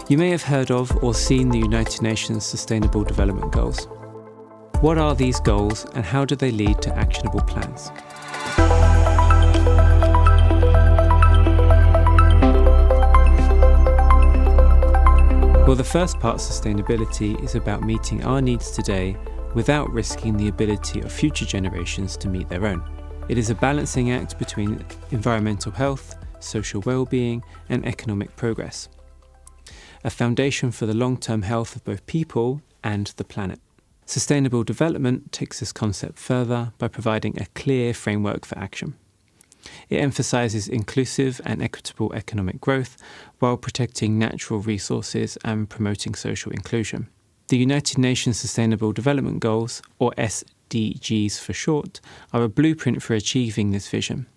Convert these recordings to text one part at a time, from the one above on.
You may have heard of or seen the United Nations Sustainable Development Goals. What are these goals and how do they lead to actionable plans? Well, the first part, sustainability, is about meeting our needs today without risking the ability of future generations to meet their own. It is a balancing act between environmental health, social well-being, and economic progress. A foundation for the long-term health of both people and the planet. Sustainable development takes this concept further by providing a clear framework for action. It emphasises inclusive and equitable economic growth while protecting natural resources and promoting social inclusion. The United Nations Sustainable Development Goals, or SDGs for short, are a blueprint for achieving this vision.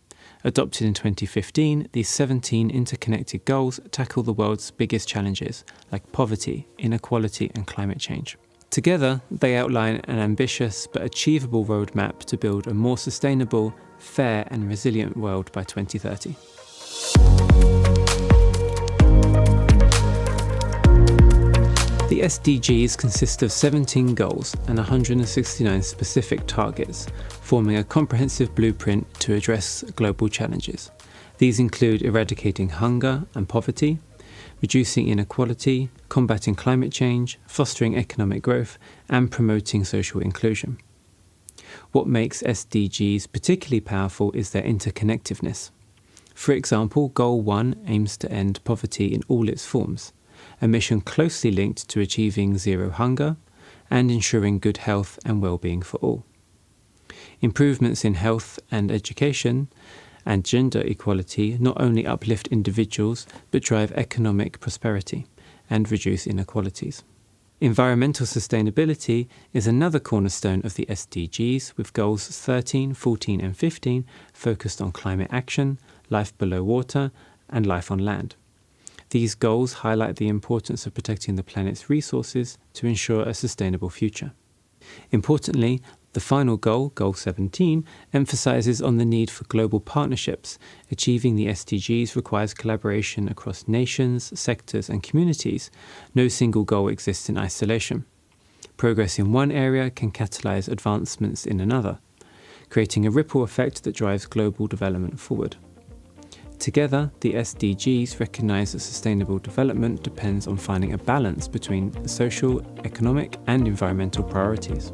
Adopted in 2015, these 17 interconnected goals tackle the world's biggest challenges, like poverty, inequality, and climate change. Together, they outline an ambitious but achievable roadmap to build a more sustainable, fair, and resilient world by 2030. The SDGs consist of 17 goals and 169 specific targets, forming a comprehensive blueprint to address global challenges. These include eradicating hunger and poverty, reducing inequality, combating climate change, fostering economic growth, and promoting social inclusion. What makes SDGs particularly powerful is their interconnectedness. For example, Goal 1 aims to end poverty in all its forms, a mission closely linked to achieving zero hunger and ensuring good health and well-being for all. Improvements in health and education and gender equality not only uplift individuals but drive economic prosperity and reduce inequalities. Environmental sustainability is another cornerstone of the SDGs, with goals 13, 14 and 15 focused on climate action, life below water and life on land. These goals highlight the importance of protecting the planet's resources to ensure a sustainable future. Importantly, the final goal, Goal 17, emphasises on the need for global partnerships. Achieving the SDGs requires collaboration across nations, sectors and communities. No single goal exists in isolation. Progress in one area can catalyse advancements in another, creating a ripple effect that drives global development forward. Together, the SDGs recognise that sustainable development depends on finding a balance between social, economic and environmental priorities.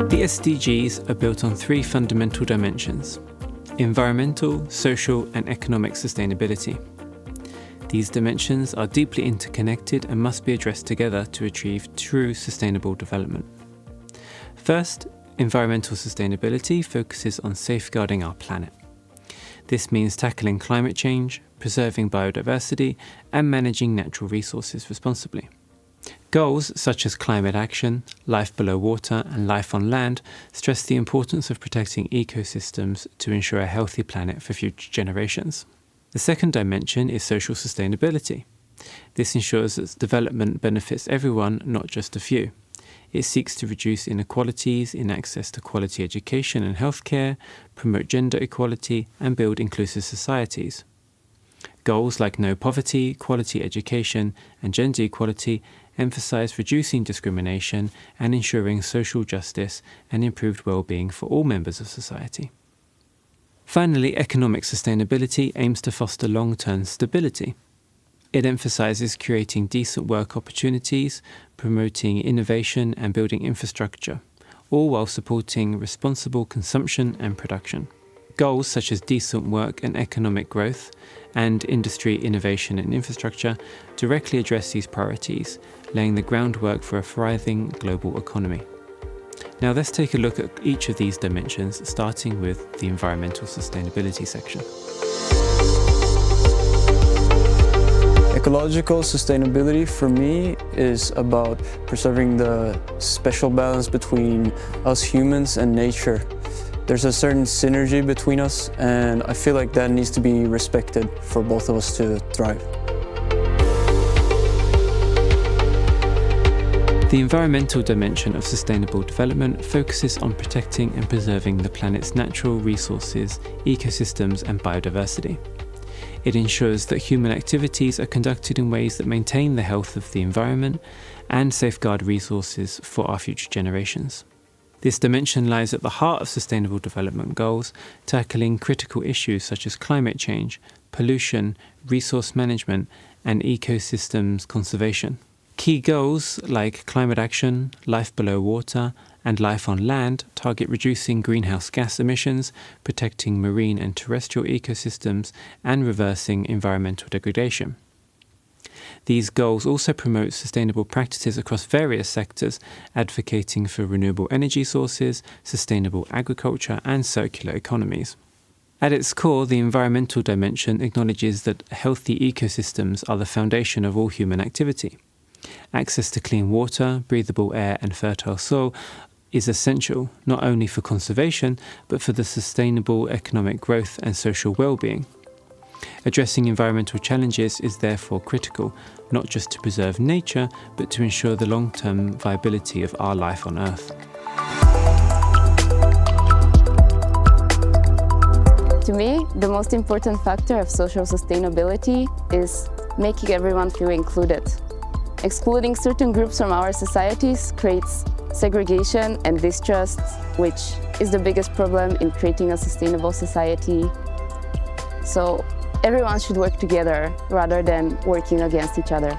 The SDGs are built on three fundamental dimensions: environmental, social and economic sustainability. These dimensions are deeply interconnected and must be addressed together to achieve true sustainable development. First, environmental sustainability focuses on safeguarding our planet. This means tackling climate change, preserving biodiversity, and managing natural resources responsibly. Goals such as climate action, life below water, and life on land stress the importance of protecting ecosystems to ensure a healthy planet for future generations. The second dimension is social sustainability. This ensures that development benefits everyone, not just a few. It seeks to reduce inequalities in access to quality education and healthcare, promote gender equality, and build inclusive societies. Goals like no poverty, quality education, and gender equality emphasize reducing discrimination and ensuring social justice and improved well-being for all members of society. Finally, economic sustainability aims to foster long-term stability. It emphasises creating decent work opportunities, promoting innovation and building infrastructure, all while supporting responsible consumption and production. Goals such as decent work and economic growth and industry innovation and infrastructure directly address these priorities, laying the groundwork for a thriving global economy. Now let's take a look at each of these dimensions, starting with the environmental sustainability section. Ecological sustainability for me is about preserving the special balance between us humans and nature. There's a certain synergy between us, and I feel like that needs to be respected for both of us to thrive. The environmental dimension of sustainable development focuses on protecting and preserving the planet's natural resources, ecosystems, and biodiversity. It ensures that human activities are conducted in ways that maintain the health of the environment and safeguard resources for our future generations. This dimension lies at the heart of Sustainable Development Goals, tackling critical issues such as climate change, pollution, resource management, and ecosystems conservation. Key goals like climate action, life below water, and life on land target reducing greenhouse gas emissions, protecting marine and terrestrial ecosystems, and reversing environmental degradation. These goals also promote sustainable practices across various sectors, advocating for renewable energy sources, sustainable agriculture, and circular economies. At its core, the environmental dimension acknowledges that healthy ecosystems are the foundation of all human activity. Access to clean water, breathable air, and fertile soil is essential not only for conservation, but for the sustainable economic growth and social well-being. Addressing environmental challenges is therefore critical, not just to preserve nature, but to ensure the long-term viability of our life on Earth. To me, the most important factor of social sustainability is making everyone feel included. Excluding certain groups from our societies creates segregation and distrust, which is the biggest problem in creating a sustainable society. So everyone should work together rather than working against each other.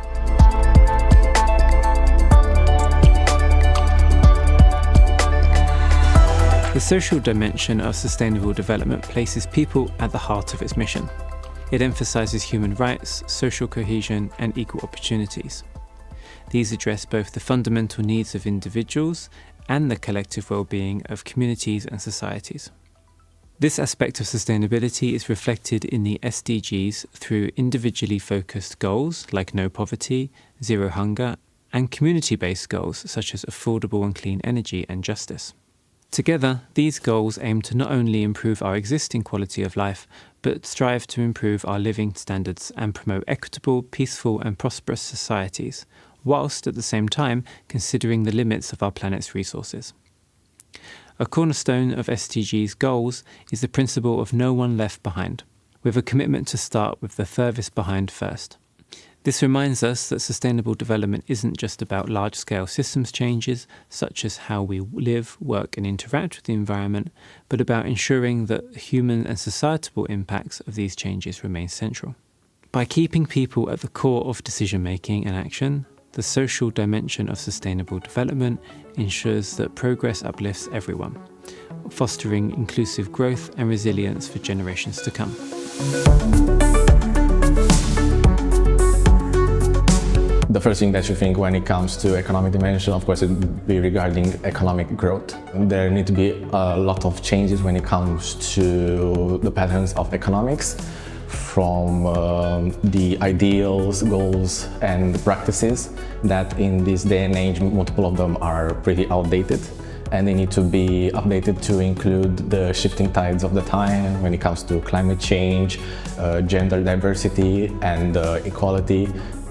The social dimension of sustainable development places people at the heart of its mission. It emphasizes human rights, social cohesion, and equal opportunities. These address both the fundamental needs of individuals and the collective well-being of communities and societies. This aspect of sustainability is reflected in the SDGs through individually focused goals like no poverty, zero hunger, and community-based goals such as affordable and clean energy and justice. Together, these goals aim to not only improve our existing quality of life, but strive to improve our living standards and promote equitable, peaceful, and prosperous societies, whilst at the same time considering the limits of our planet's resources. A cornerstone of SDGs goals is the principle of no one left behind, with a commitment to start with the furthest behind first. This reminds us that sustainable development isn't just about large-scale systems changes, such as how we live, work, and interact with the environment, but about ensuring that human and societal impacts of these changes remain central. By keeping people at the core of decision-making and action, the social dimension of sustainable development ensures that progress uplifts everyone, fostering inclusive growth and resilience for generations to come. The first thing that you think when it comes to economic dimension, of course, it would be regarding economic growth. There need to be a lot of changes when it comes to the patterns of economics, from the ideals, goals, and practices that in this day and age, multiple of them are pretty outdated, and they need to be updated to include the shifting tides of the time when it comes to climate change, gender diversity, and equality,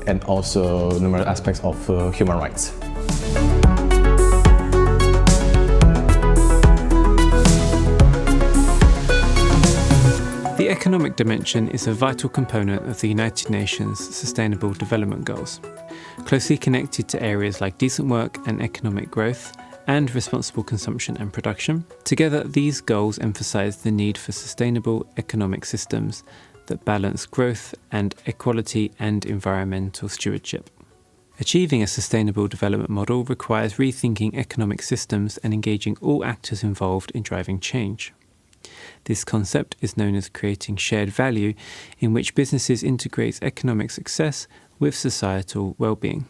and also numerous aspects of human rights. The economic dimension is a vital component of the United Nations Sustainable Development Goals, closely connected to areas like decent work and economic growth, and responsible consumption and production. Together, these goals emphasize the need for sustainable economic systems that balance growth and equality and environmental stewardship. Achieving a sustainable development model requires rethinking economic systems and engaging all actors involved in driving change. This concept is known as creating shared value, in which businesses integrate economic success with societal well-being.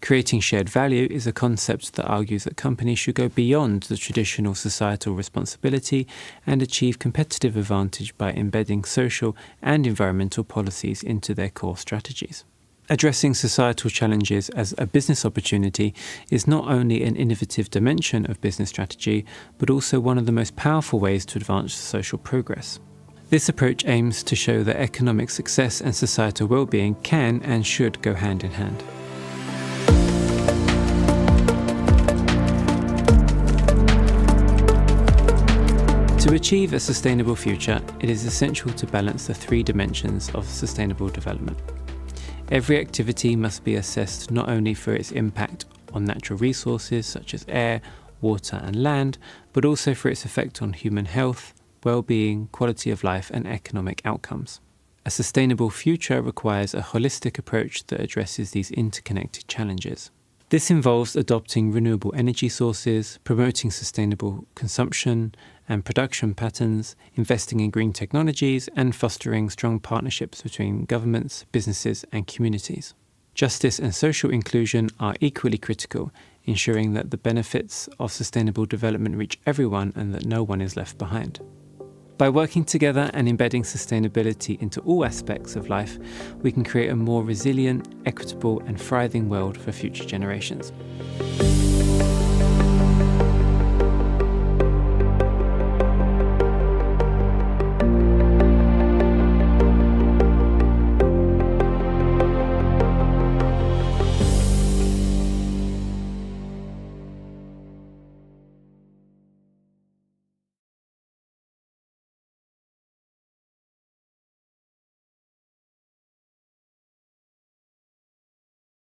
Creating shared value is a concept that argues that companies should go beyond the traditional societal responsibility and achieve competitive advantage by embedding social and environmental policies into their core strategies. Addressing societal challenges as a business opportunity is not only an innovative dimension of business strategy, but also one of the most powerful ways to advance social progress. This approach aims to show that economic success and societal well-being can and should go hand in hand. To achieve a sustainable future, it is essential to balance the three dimensions of sustainable development. Every activity must be assessed not only for its impact on natural resources such as air, water and land, but also for its effect on human health, well-being, quality of life and economic outcomes. A sustainable future requires a holistic approach that addresses these interconnected challenges. This involves adopting renewable energy sources, promoting sustainable consumption and production patterns, investing in green technologies, and fostering strong partnerships between governments, businesses, and communities. Justice and social inclusion are equally critical, ensuring that the benefits of sustainable development reach everyone and that no one is left behind. By working together and embedding sustainability into all aspects of life, we can create a more resilient, equitable, and thriving world for future generations.